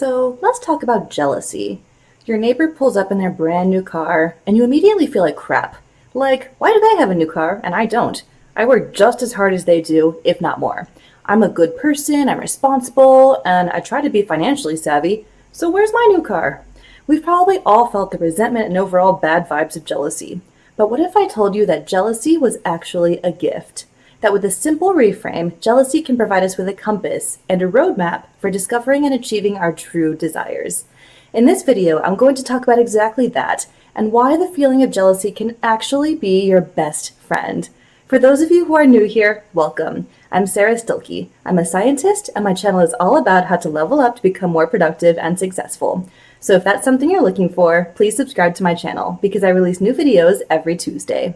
So let's talk about jealousy. Your neighbor pulls up in their brand new car, and you immediately feel like crap. Like, why do they have a new car and I don't? I work just as hard as they do, if not more. I'm a good person, I'm responsible, and I try to be financially savvy, so where's my new car? We've probably all felt the resentment and overall bad vibes of jealousy. But what if I told you that jealousy was actually a gift? That with a simple reframe, jealousy can provide us with a compass and a roadmap for discovering and achieving our true desires. In this video, I'm going to talk about exactly that and why the feeling of jealousy can actually be your best friend. For those of you who are new here, welcome. I'm Sara Stilleke. I'm a scientist, and my channel is all about how to level up to become more productive and successful. So if that's something you're looking for, please subscribe to my channel because I release new videos every Tuesday.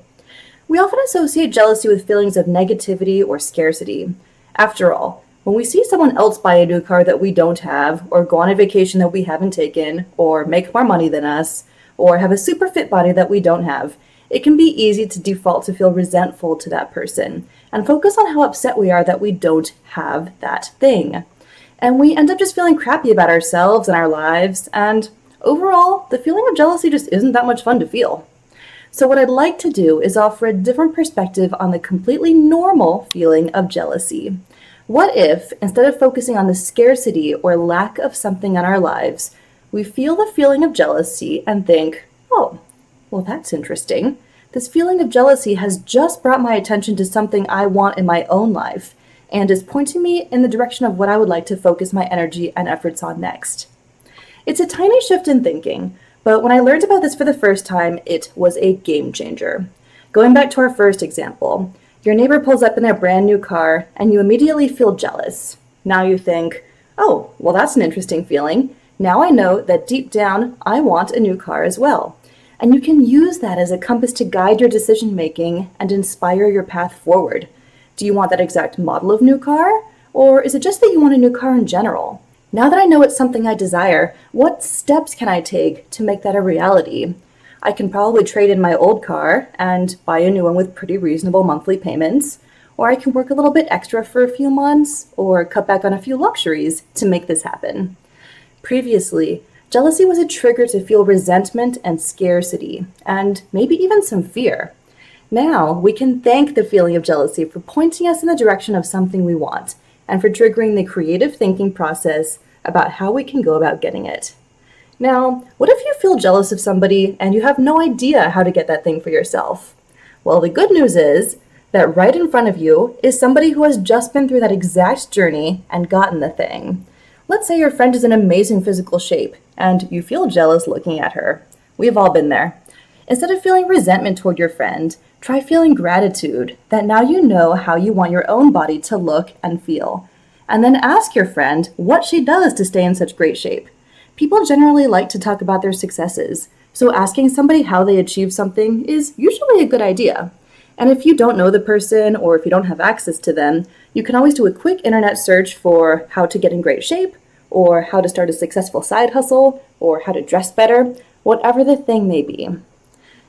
We often associate jealousy with feelings of negativity or scarcity. After all, when we see someone else buy a new car that we don't have, or go on a vacation that we haven't taken, or make more money than us, or have a super fit body that we don't have, it can be easy to default to feel resentful to that person and focus on how upset we are that we don't have that thing. And we end up just feeling crappy about ourselves and our lives, and overall, the feeling of jealousy just isn't that much fun to feel. So what I'd like to do is offer a different perspective on the completely normal feeling of jealousy. What if, instead of focusing on the scarcity or lack of something in our lives, we feel the feeling of jealousy and think, oh, well, that's interesting. This feeling of jealousy has just brought my attention to something I want in my own life and is pointing me in the direction of what I would like to focus my energy and efforts on next. It's a tiny shift in thinking, but when I learned about this for the first time, it was a game changer. Going back to our first example, your neighbor pulls up in their brand new car and you immediately feel jealous. Now you think, oh, well, that's an interesting feeling. Now I know that deep down, I want a new car as well. And you can use that as a compass to guide your decision making and inspire your path forward. Do you want that exact model of new car? Or is it just that you want a new car in general? Now that I know it's something I desire, what steps can I take to make that a reality? I can probably trade in my old car and buy a new one with pretty reasonable monthly payments, or I can work a little bit extra for a few months, or cut back on a few luxuries to make this happen. Previously, jealousy was a trigger to feel resentment and scarcity, and maybe even some fear. Now, we can thank the feeling of jealousy for pointing us in the direction of something we want, and for triggering the creative thinking process about how we can go about getting it. Now, what if you feel jealous of somebody and you have no idea how to get that thing for yourself? Well, the good news is that right in front of you is somebody who has just been through that exact journey and gotten the thing. Let's say your friend is in amazing physical shape and you feel jealous looking at her. We've all been there. Instead of feeling resentment toward your friend, try feeling gratitude that now you know how you want your own body to look and feel. And then ask your friend what she does to stay in such great shape. People generally like to talk about their successes, so asking somebody how they achieve something is usually a good idea. And if you don't know the person or if you don't have access to them, you can always do a quick internet search for how to get in great shape, or how to start a successful side hustle, or how to dress better, whatever the thing may be.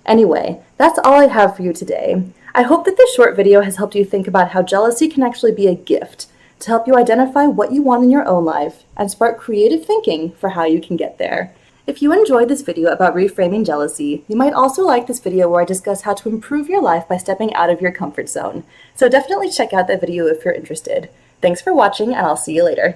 Anyway, that's all I have for you today. I hope that this short video has helped you think about how jealousy can actually be a gift to help you identify what you want in your own life and spark creative thinking for how you can get there. If you enjoyed this video about reframing jealousy, you might also like this video where I discuss how to improve your life by stepping out of your comfort zone. So definitely check out that video if you're interested. Thanks for watching, and I'll see you later.